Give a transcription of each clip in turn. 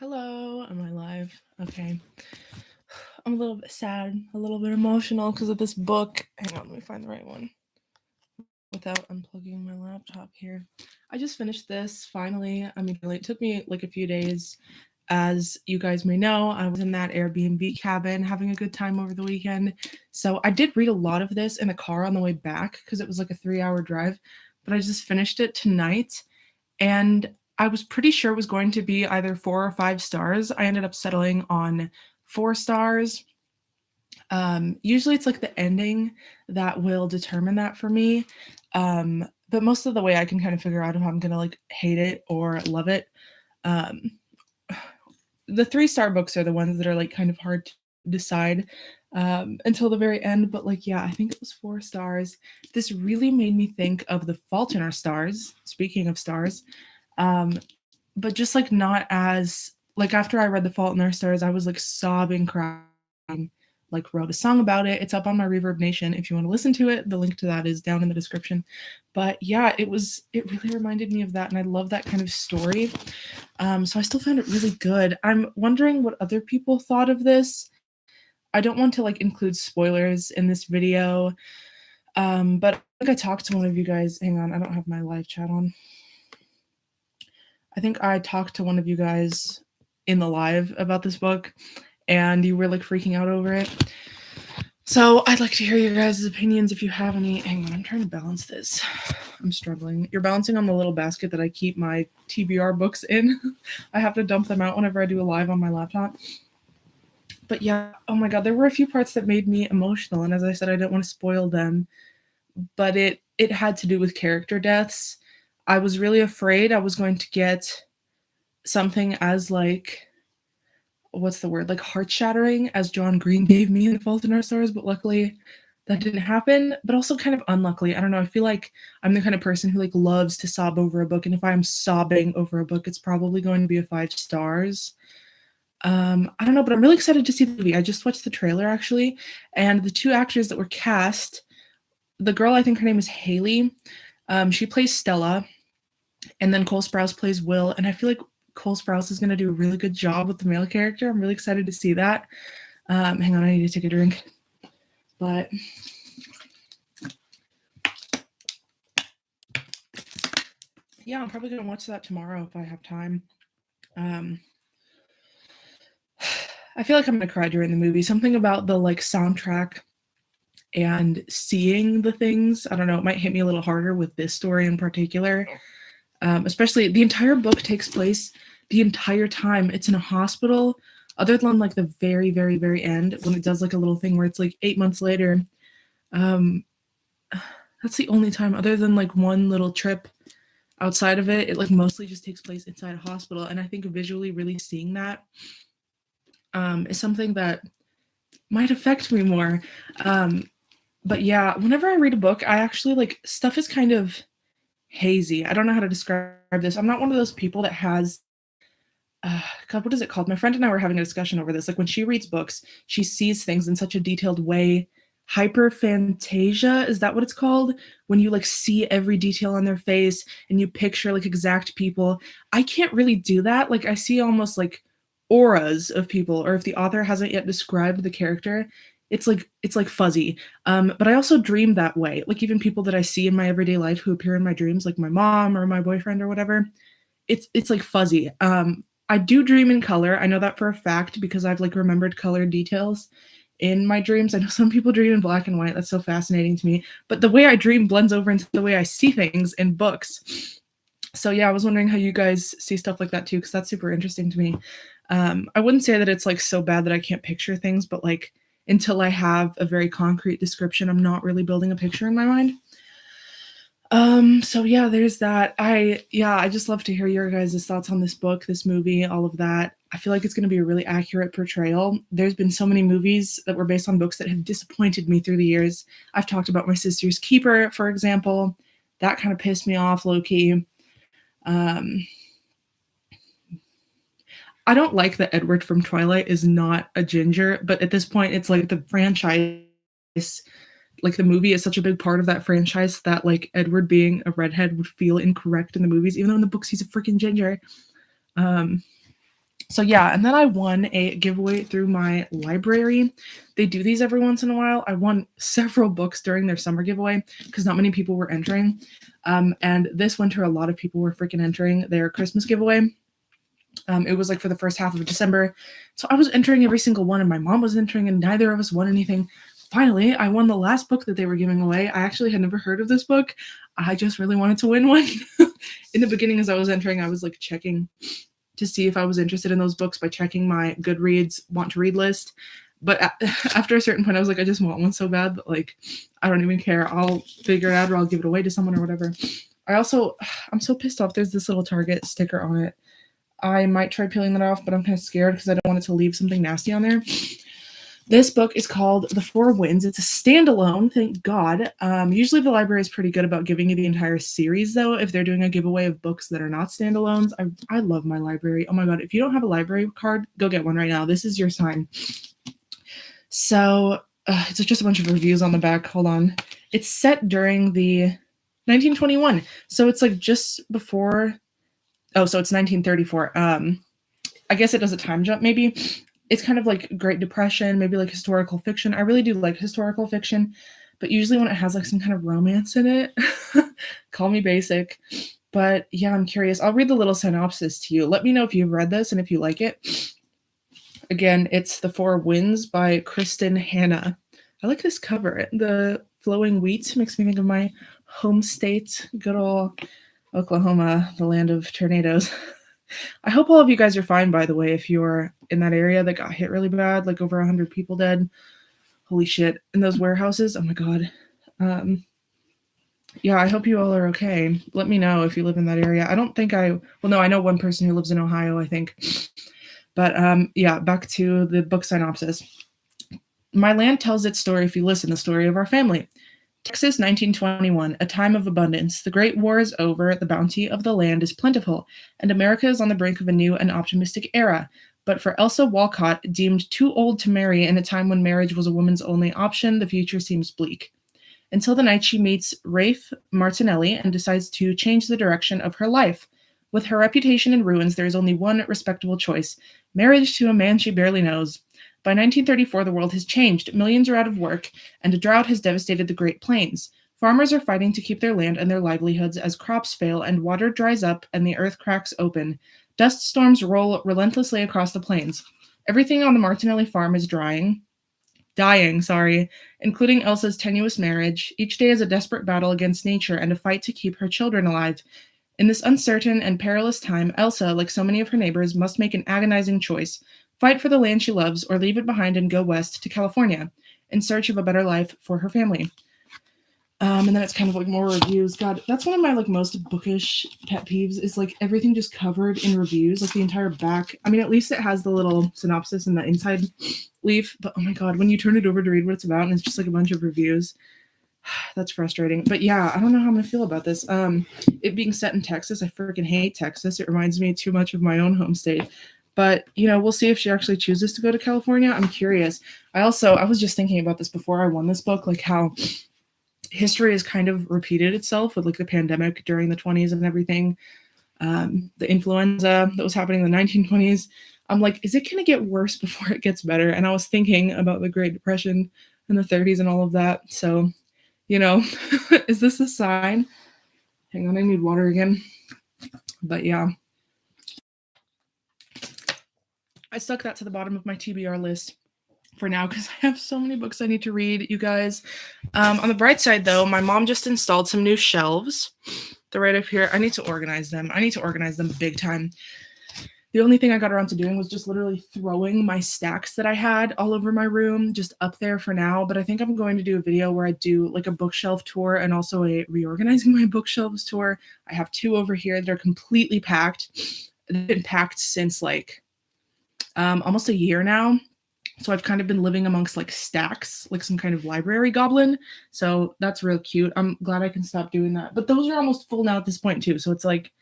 Hello, am I live? Okay. I'm a little bit sad, a little bit emotional because of this book. Hang on, let me find the right one without unplugging my laptop here. I just finished this finally. It took me like a few days. As you guys may know, I was in that Airbnb cabin having a good time over the weekend. So I did read a lot of this in the car on the way back because it was like a 3-hour drive, but I just finished it tonight and I was pretty sure it was going to be either 4 or 5 stars. I ended up settling on 4 stars. Usually it's like the ending that will determine that for me. But most of the way I can kind of figure out if I'm gonna like hate it or love it. Um, the 3-star books are the ones that are like kind of hard to decide until the very end. But like, yeah, I think it was 4 stars. This really made me think of The Fault in Our Stars. Speaking of stars, um, but just like not as like after I read The Fault in Our Stars, I was like sobbing, crying, like wrote a song about it. It's up on my Reverb Nation if you want to listen to it. The link to that is down in the description. But yeah, it really reminded me of that, and I love that kind of story. So I still found it really good. I'm wondering what other people thought of this. I don't want to like include spoilers in this video. But I think I talked to one of you guys. Hang on, I don't have my live chat on. I think I talked to one of you guys in the live about this book, and you were like freaking out over it. So I'd like to hear your guys' opinions if you have any. Hang on, I'm trying to balance this. I'm struggling. You're balancing on the little basket that I keep my TBR books in. I have to dump them out whenever I do a live on my laptop. But yeah, oh my god, there were a few parts that made me emotional, and as I said, I didn't want to spoil them. But it had to do with character deaths. I was really afraid I was going to get something as like what's the word, like heart-shattering as John Green gave me in The Fault in Our Stars, but luckily that didn't happen. But also kind of unluckily. I don't know. I feel like I'm the kind of person who like loves to sob over a book, and if I'm sobbing over a book, it's probably going to be a 5 stars. I don't know, but I'm really excited to see the movie. I just watched the trailer actually, and the 2 actors that were cast, the girl, I think her name is Haley. She plays Stella, and then Cole Sprouse plays Will, and I feel like Cole Sprouse is going to do a really good job with the male character. I'm really excited to see that. Hang on, I need to take a drink. But yeah, I'm probably going to watch that tomorrow if I have time. I feel like I'm going to cry during the movie. Something about the like soundtrack and seeing the things, I don't know, it might hit me a little harder with this story in particular. Especially the entire book takes place the entire time it's in a hospital, other than like the very, very, very end when it does like a little thing where it's like 8 months later. That's the only time, other than like one little trip outside of it, it like mostly just takes place inside a hospital. And I think visually really seeing that is something that might affect me more. But yeah, whenever I read a book, I actually like stuff is kind of hazy. I don't know how to describe this. I'm not one of those people that has God, what is it called? My friend and I were having a discussion over this. Like when she reads books, she sees things in such a detailed way. Hyperphantasia, is that what it's called? When you like see every detail on their face and you picture like exact people. I can't really do that. Like I see almost like auras of people, or if the author hasn't yet described the character, it's like fuzzy. But I also dream that way. Like even people that I see in my everyday life who appear in my dreams, like my mom or my boyfriend or whatever, it's like fuzzy. I do dream in color. I know that for a fact because I've like remembered colored details in my dreams. I know some people dream in black and white. That's so fascinating to me. But the way I dream blends over into the way I see things in books. So yeah, I was wondering how you guys see stuff like that too, because that's super interesting to me. I wouldn't say that it's like so bad that I can't picture things, but like until I have a very concrete description, I'm not really building a picture in my mind. So yeah, there's that. I just love to hear your guys' thoughts on this book, this movie, all of that. I feel like it's going to be a really accurate portrayal. There's been so many movies that were based on books that have disappointed me through the years. I've talked about My Sister's Keeper, for example. That kind of pissed me off low-key. I don't like that Edward from Twilight is not a ginger, but at this point, it's like the franchise, like the movie is such a big part of that franchise that like Edward being a redhead would feel incorrect in the movies, even though in the books he's a freaking ginger. So yeah, and then I won a giveaway through my library. They do these every once in a while. I won several books during their summer giveaway because not many people were entering. And this winter, a lot of people were freaking entering their Christmas giveaway. It was like for the first half of December. So I was entering every single one, and my mom was entering, and neither of us won anything. Finally, I won the last book that they were giving away. I actually had never heard of this book. I just really wanted to win one. In the beginning, as I was entering, I was like checking to see if I was interested in those books by checking my Goodreads want to read list. But after a certain point, I was like, I just want one so bad that like I don't even care. I'll figure it out, or I'll give it away to someone or whatever. I'm so pissed off. There's this little Target sticker on it. I might try peeling that off, but I'm kind of scared because I don't want it to leave something nasty on there. This book is called The Four Winds. It's a standalone, thank God. Usually the library is pretty good about giving you the entire series, though, if they're doing a giveaway of books that are not standalones. I love my library. Oh my God, if you don't have a library card, go get one right now. This is your sign. So it's just a bunch of reviews on the back. Hold on. It's set during the 1921. So it's like just before... Oh, so it's 1934. I guess it does a time jump, maybe. It's kind of like Great Depression, maybe like historical fiction. I really do like historical fiction, but usually when it has like some kind of romance in it, call me basic. But yeah, I'm curious. I'll read the little synopsis to you. Let me know if you've read this and if you like it. Again, it's The Four Winds by Kristen Hanna. I like this cover. The flowing wheat makes me think of my home state, good old Oklahoma, the land of tornadoes. I hope all of you guys are fine, by the way, if you're in that area that got hit really bad, like over 100 people dead. Holy shit. In those warehouses. Oh my God. Yeah, I hope you all are okay. Let me know if you live in that area. I don't think well, no, I know one person who lives in Ohio, I think. But yeah, back to the book synopsis. My land tells its story if you listen, the story of our family. Texas, 1921, a time of abundance. The Great War is over, the bounty of the land is plentiful, and America is on the brink of a new and optimistic era. But for Elsa Walcott, deemed too old to marry in a time when marriage was a woman's only option, the future seems bleak. Until the night she meets Rafe Martinelli and decides to change the direction of her life. With her reputation in ruins, there is only one respectable choice: marriage to a man she barely knows. By 1934, the world has changed. Millions are out of work, and a drought has devastated the Great Plains. Farmers are fighting to keep their land and their livelihoods as crops fail and water dries up and the earth cracks open. Dust storms roll relentlessly across the plains. Everything on the Martinelli farm is dying, including Elsa's tenuous marriage. Each day is a desperate battle against nature and a fight to keep her children alive. In this uncertain and perilous time, Elsa, like so many of her neighbors, must make an agonizing choice: fight for the land she loves, or leave it behind and go west to California in search of a better life for her family. And then it's kind of like more reviews. God, that's one of my like most bookish pet peeves is like everything just covered in reviews, like the entire back. I mean, at least it has the little synopsis in the inside leaf, but oh my God, when you turn it over to read what it's about and it's just like a bunch of reviews, that's frustrating. But yeah, I don't know how I'm gonna feel about this. It being set in Texas, I freaking hate Texas. It reminds me too much of my own home state. But, you know, we'll see if she actually chooses to go to California. I'm curious. I was just thinking about this before I won this book, like how history has kind of repeated itself with like the pandemic during the 20s and everything. The influenza that was happening in the 1920s. I'm like, is it going to get worse before it gets better? And I was thinking about the Great Depression in the 30s and all of that. So, you know, is this a sign? Hang on, I need water again. But yeah. I stuck that to the bottom of my TBR list for now because I have so many books I need to read, you guys. On the bright side, though, my mom just installed some new shelves. They're right up here. I need to organize them. Big time. The only thing I got around to doing was just literally throwing my stacks that I had all over my room just up there for now. But I think I'm going to do a video where I do like a bookshelf tour and also a reorganizing my bookshelves tour. I have two over here that are completely packed. They've been packed since like almost a year now. So I've kind of been living amongst like stacks, like some kind of library goblin. So that's real cute. I'm glad I can stop doing that. But those are almost full now at this point too. So it's like,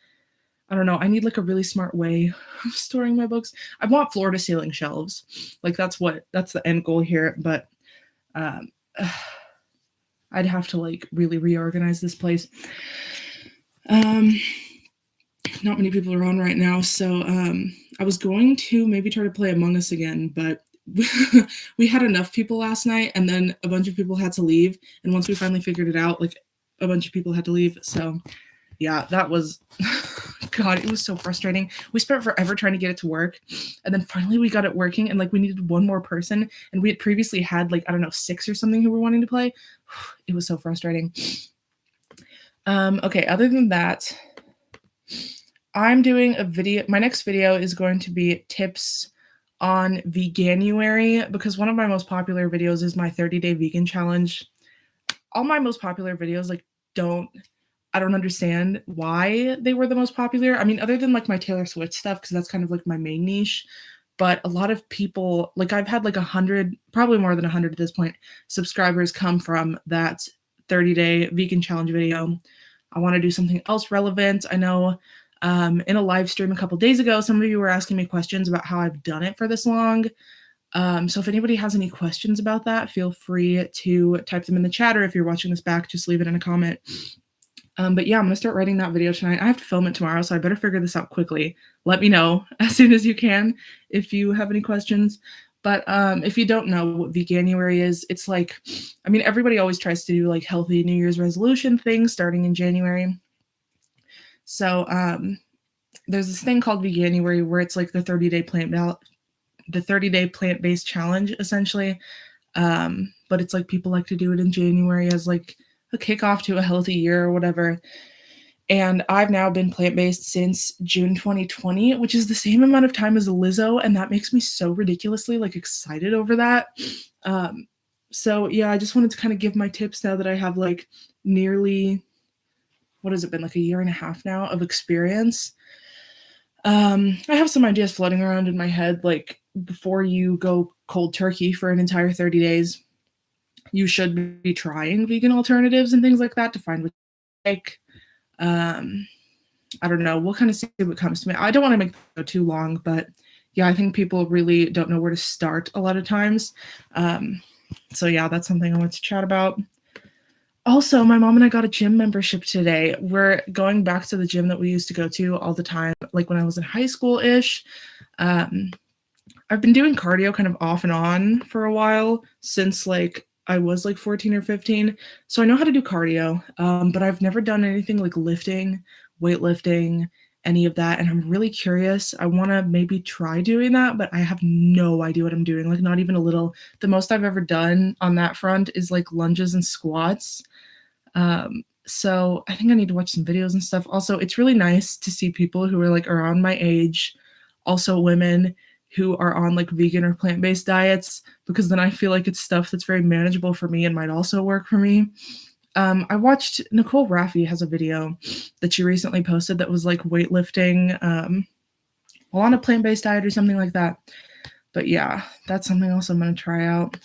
I don't know. I need like a really smart way of storing my books. I want floor to ceiling shelves. Like that's the end goal here. But I'd have to like really reorganize this place. Not many people are on right now, so I was going to maybe try to play Among Us again, but we had enough people last night, and then a bunch of people had to leave. And once we finally figured it out, like a bunch of people had to leave. So yeah, that was God, it was so frustrating. We spent forever trying to get it to work, and then finally we got it working, and like we needed one more person, and we had previously had like, I don't know, 6 or something who were wanting to play. It was so frustrating. Okay, other than that, I'm doing a video. My next video is going to be tips on Veganuary, because one of my most popular videos is my 30-day vegan challenge. All my most popular videos, like, I don't understand why they were the most popular. I mean, other than like my Taylor Swift stuff, because that's kind of like my main niche. But a lot of people, like I've had like 100, probably more than 100 at this point, subscribers come from that 30-day vegan challenge video. I want to do something else relevant. I know in a live stream a couple days ago, some of you were asking me questions about how I've done it for this long. So if anybody has any questions about that, feel free to type them in the chat, or if you're watching this back, just leave it in a comment. But yeah, I'm gonna start writing that video tonight. I have to film it tomorrow, so I better figure this out quickly. Let me know as soon as you can if you have any questions. But if you don't know what Veganuary is, it's like, I mean, everybody always tries to do like healthy New Year's resolution things starting in January. So there's this thing called Veganuary where it's like the 30-day plant-based challenge, essentially. But it's like people like to do it in January as like a kickoff to a healthy year or whatever. And I've now been plant-based since June 2020, which is the same amount of time as Lizzo, and that makes me so ridiculously like excited over that. So yeah, I just wanted to kind of give my tips now that I have like nearly, what has it been, like a year and a half now of experience. I have some ideas floating around in my head, like before you go cold turkey for an entire 30 days, you should be trying vegan alternatives and things like that to find what you like. I don't know. We'll kind of see what comes to me. I don't want to make it go too long, but yeah, I think people really don't know where to start a lot of times. So yeah, that's something I want to chat about. Also, my mom and I got a gym membership today. We're going back to the gym that we used to go to all the time, like when I was in high school-ish. I've been doing cardio kind of off and on for a while, since like I was like 14 or 15. So I know how to do cardio, but I've never done anything like lifting, weightlifting, any of that. And I'm really curious. I want to maybe try doing that, but I have no idea what I'm doing. Like not even a little. The most I've ever done on that front is like lunges and squats. So I think I need to watch some videos and stuff. Also, it's really nice to see people who are like around my age, also women who are on like vegan or plant-based diets, because then I feel like it's stuff that's very manageable for me and might also work for me. I watched Nicole Raffi has a video that she recently posted that was like weightlifting while on a plant-based diet or something like that. But yeah, that's something else I'm going to try out.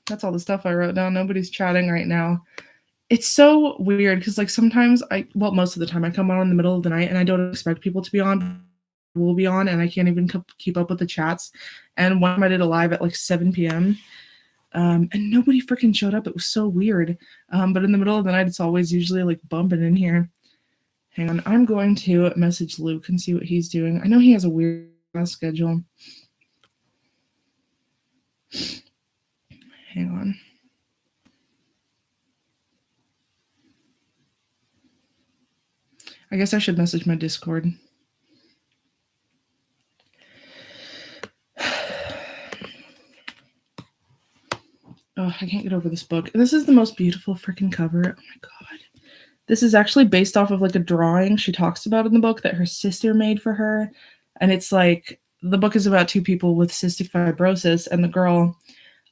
That's all the stuff I wrote down. Nobody's chatting right now. It's so weird because like sometimes most of the time I come on in the middle of the night and I don't expect people to be on. Will be on and I can't even keep up with the chats. And one time I did a live at like 7 p.m. And nobody freaking showed up. It was so weird. But in the middle of the night, it's always usually like bumping in here. Hang on. I'm going to message Luke and see what he's doing. I know he has a weird schedule. Hang on. I guess I should message my Discord. Oh, I can't get over this book. This is the most beautiful freaking cover. Oh my god. This is actually based off of like a drawing she talks about in the book that her sister made for her. And it's like, the book is about 2 people with cystic fibrosis, and the girl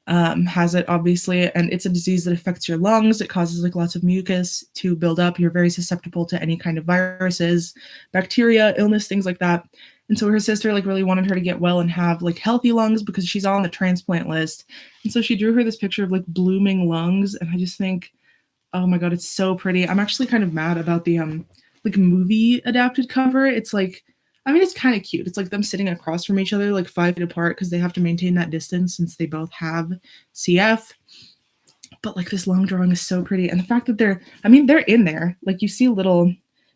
has it obviously, and it's a disease that affects your lungs. It causes like lots of mucus to build up. You're very susceptible to any kind of viruses, bacteria, illness, things like that. And so her sister like really wanted her to get well and have like healthy lungs because she's on the transplant list. And so she drew her this picture of like blooming lungs, and I just think, oh my god, it's so pretty. I'm actually kind of mad about the like movie adapted cover. It's like, I mean, it's kind of cute. It's like them sitting across from each other, like 5 feet apart, because they have to maintain that distance since they both have CF. But like this lung drawing is so pretty. And the fact that they're in there, like you see little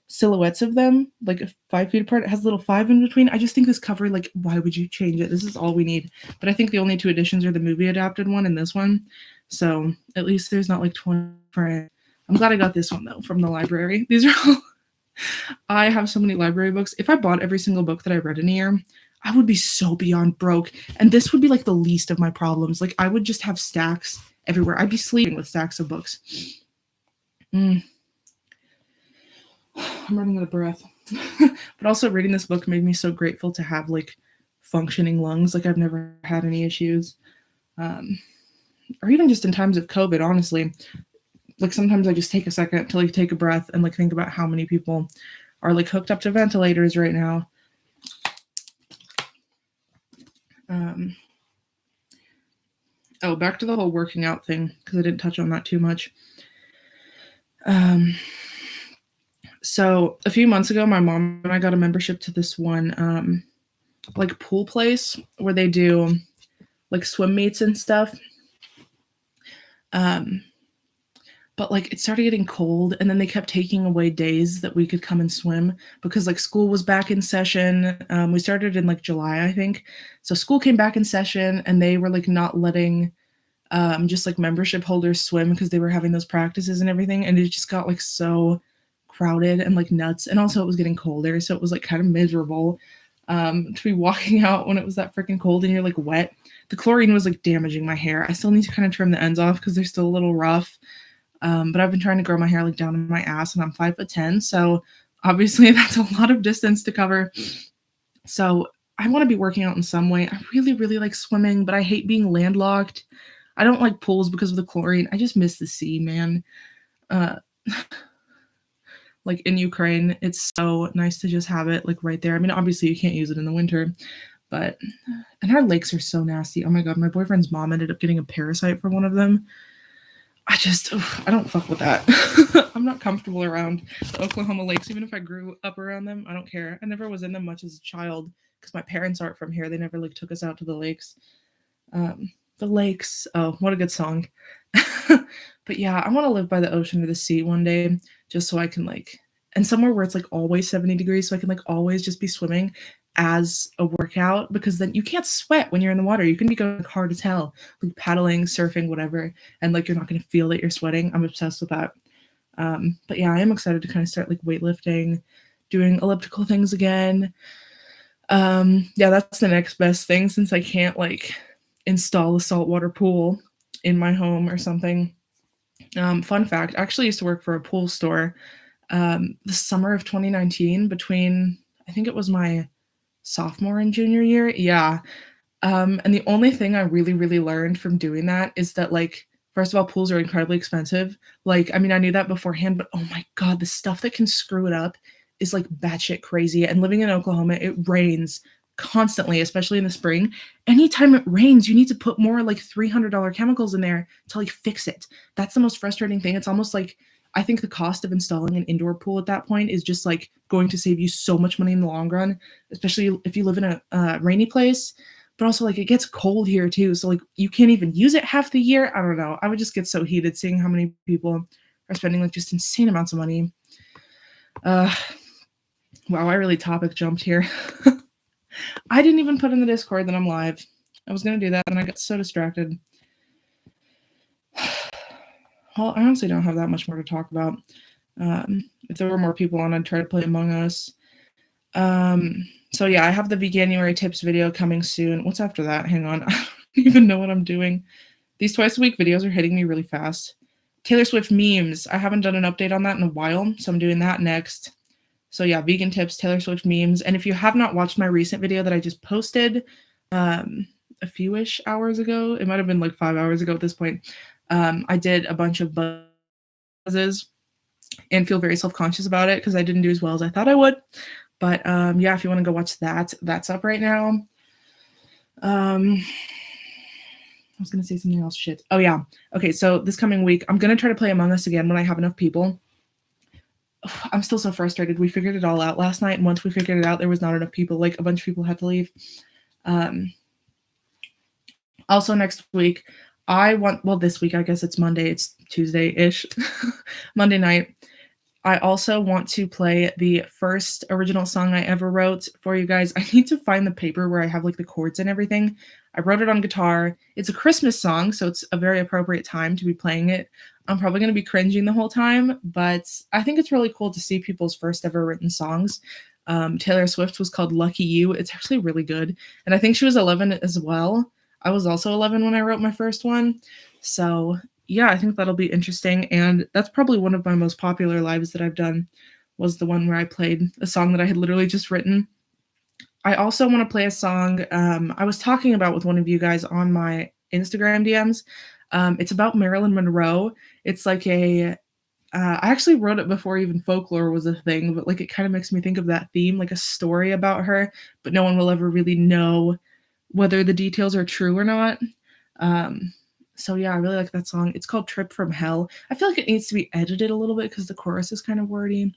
silhouettes of them, like 5 feet apart. It has a little 5 in between. I just think this cover, like, why would you change it? This is all we need. But I think the only 2 editions are the movie adapted one and this one. So at least there's not like 20 different. I'm glad I got this one though from the library. These are all I have so many library books. If I bought every single book that I read in a year, I would be so beyond broke. And this would be like the least of my problems. Like I would just have stacks everywhere. I'd be sleeping with stacks of books. I'm running out of breath. But also reading this book made me so grateful to have like functioning lungs. Like I've never had any issues. Or even just in times of COVID, honestly. Like sometimes I just take a second to like take a breath and like think about how many people are like hooked up to ventilators right now. Oh, back to the whole working out thing, because I didn't touch on that too much. So a few months ago, my mom and I got a membership to this one like pool place where they do like swim meets and stuff. But like it started getting cold and then they kept taking away days that we could come and swim because like school was back in session. We started in like July, I think. So school came back in session and they were like not letting just like membership holders swim because they were having those practices and everything. And it just got like so crowded and like nuts. And also it was getting colder. So it was like kind of miserable to be walking out when it was that freaking cold and you're like wet. The chlorine was like damaging my hair. I still need to kind of trim the ends off because they're still a little rough. But I've been trying to grow my hair like down to my ass and I'm 5'10". So obviously that's a lot of distance to cover. So I want to be working out in some way. I really, really like swimming, but I hate being landlocked. I don't like pools because of the chlorine. I just miss the sea, man. Like in Ukraine, it's so nice to just have it like right there. I mean, obviously you can't use it in the winter, but and our lakes are so nasty. Oh my God, my boyfriend's mom ended up getting a parasite from one of them. I don't fuck with that. I'm not comfortable around the Oklahoma lakes, even if I grew up around them. I don't care. I never was in them much as a child because my parents aren't from here. They never like took us out to the lakes. The lakes. Oh, what a good song. But yeah, I want to live by the ocean or the sea one day just so I can like, and somewhere where it's like always 70 degrees so I can like always just be swimming as a workout because then you can't sweat when you're in the water. You can be going hard as hell, like paddling, surfing, whatever, and like you're not going to feel that you're sweating. I'm obsessed with that. But yeah, I am excited to kind of start like weightlifting, doing elliptical things again. Yeah, that's the next best thing since I can't like install a saltwater pool in my home or something. Fun fact, I actually used to work for a pool store the summer of 2019 between, I think it was my sophomore and junior year. Yeah. And the only thing I really, really learned from doing that is that, like, first of all, pools are incredibly expensive. Like, I mean, I knew that beforehand, but oh my God, the stuff that can screw it up is like batshit crazy. And living in Oklahoma, it rains constantly, especially in the spring. Anytime it rains, you need to put more like $300 chemicals in there to like fix it. That's the most frustrating thing. It's almost like I think the cost of installing an indoor pool at that point is just like going to save you so much money in the long run, especially if you live in a rainy place. But also like it gets cold here too, so like you can't even use it half the year. I don't know. I would just get so heated seeing how many people are spending like just insane amounts of money. Wow, I really topic jumped here. I didn't even put in the Discord that I'm live. I was gonna do that and I got so distracted. Well, I honestly don't have that much more to talk about. If there were more people on, I'd try to play Among Us. So yeah, I have the Veganuary tips video coming soon. What's after that? Hang on. I don't even know what I'm doing. These twice a week videos are hitting me really fast. Taylor Swift memes. I haven't done an update on that in a while, so I'm doing that next. So yeah, vegan tips, Taylor Swift memes. And if you have not watched my recent video that I just posted a few-ish hours ago, it might have been like 5 hours ago at this point, I did a bunch of buzzes and feel very self-conscious about it because I didn't do as well as I thought I would. But yeah, if you want to go watch that, that's up right now. I was going to say something else. Shit. Oh, yeah. Okay, so this coming week, I'm going to try to play Among Us again when I have enough people. I'm still so frustrated. We figured it all out last night, and once we figured it out, there was not enough people. Like, a bunch of people had to leave. Also, next week, this week, I guess it's Monday. It's Tuesday-ish. Monday night. I also want to play the first original song I ever wrote for you guys. I need to find the paper where I have like the chords and everything. I wrote it on guitar. It's a Christmas song, so it's a very appropriate time to be playing it. I'm probably going to be cringing the whole time, but I think it's really cool to see people's first ever written songs. Taylor Swift was called Lucky You. It's actually really good. And I think she was 11 as well. I was also 11 when I wrote my first one. So yeah, I think that'll be interesting. And that's probably one of my most popular lives that I've done, was the one where I played a song that I had literally just written. I also want to play a song I was talking about with one of you guys on my Instagram DMs. It's about Marilyn Monroe. It's like I actually wrote it before even folklore was a thing, but like it kind of makes me think of that theme, like a story about her, but no one will ever really know whether the details are true or not. Um, so yeah, I really like that song. It's called Trip from Hell. I feel like it needs to be edited a little bit because the chorus is kind of wordy.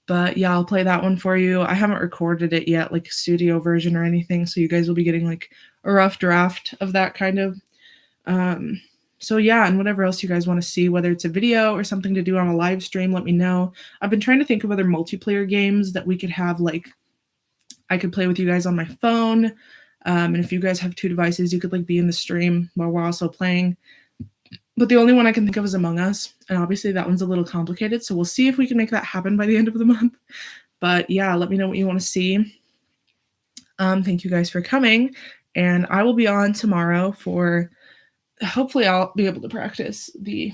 But yeah, I'll play that one for you. I haven't recorded it yet, like studio version or anything, so you guys will be getting like a rough draft of that kind of. Um, so yeah, and whatever else you guys want to see, whether it's a video or something to do on a live stream, let me know. I've been trying to think of other multiplayer games that we could have, like I could play with you guys on my phone. And if you guys have two devices, you could like be in the stream while we're also playing. But the only one I can think of is Among Us, and obviously that one's a little complicated. So we'll see if we can make that happen by the end of the month. But yeah, let me know what you want to see. Thank you guys for coming, and I will be on tomorrow for. Hopefully, I'll be able to practice the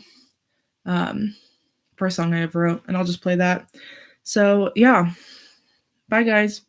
first song I ever wrote, and I'll just play that. So yeah, bye guys.